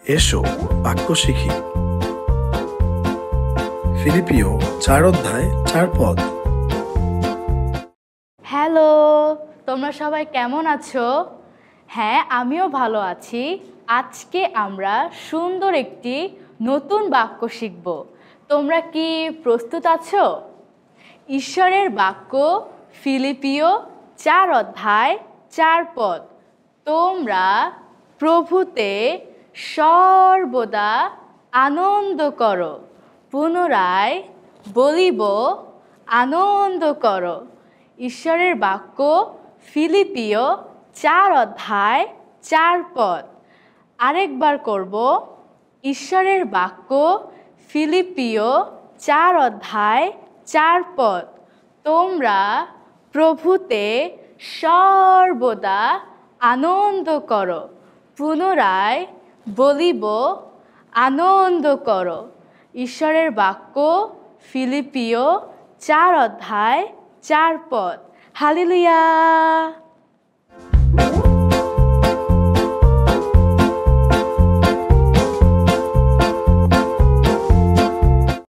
এসো বাক্য শিখি। ফিলিপিও 4 অধ্যায় 4 পদ। হ্যালো, তোমরা সবাই কেমন আছো? হ্যাঁ, আমিও ভালো আছি। আজকে আমরা সুন্দর একটি নতুন বাক্য শিখব। তোমরা কি প্রস্তুত আছো? ঈশ্বরের বাক্য ফিলিপিও 4 অধ্যায় 4 পদ। তোমরা প্রভুতে সর্বদা আনন্দ করো। পুনরায় বলিব, আনন্দ করো। ঈশ্বরের বাক্য ফিলিপিও 4 অধ্যায় 4 পদ। আরেকবার করব। ঈশ্বরের বাক্য ফিলিপিও 4 অধ্যায় 4 পদ। তোমরা প্রভুতে সর্বদা আনন্দ করো। পুনরায় বলিব, আনন্দ করো। ঈশ্বরের বাক্য ফিলিপিও 4 অধ্যায় 4 পদ। হালেলুয়া।